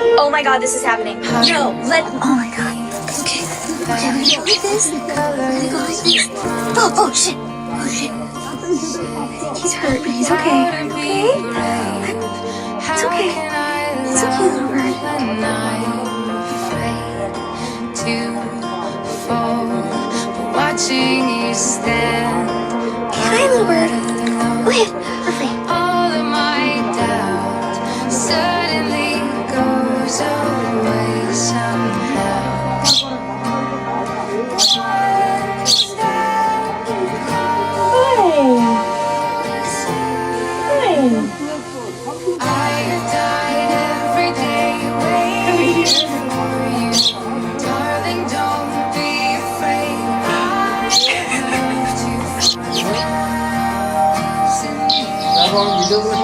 Oh my god, this is happening. No, let. Oh my god. Okay. Okay, we're gonna go like this. We're gonna go like this. Oh, oh shit. Oh shit. He's hurt, but he's okay. Okay? It's okay. It's okay, little bird. Watching you stand. Hi, little bird. Go ahead. Lovely. All of my doubt suddenly goes away somehow. I died every day waiting for you. Darling, don't be afraid. I have to এখন ভিডিওগুলো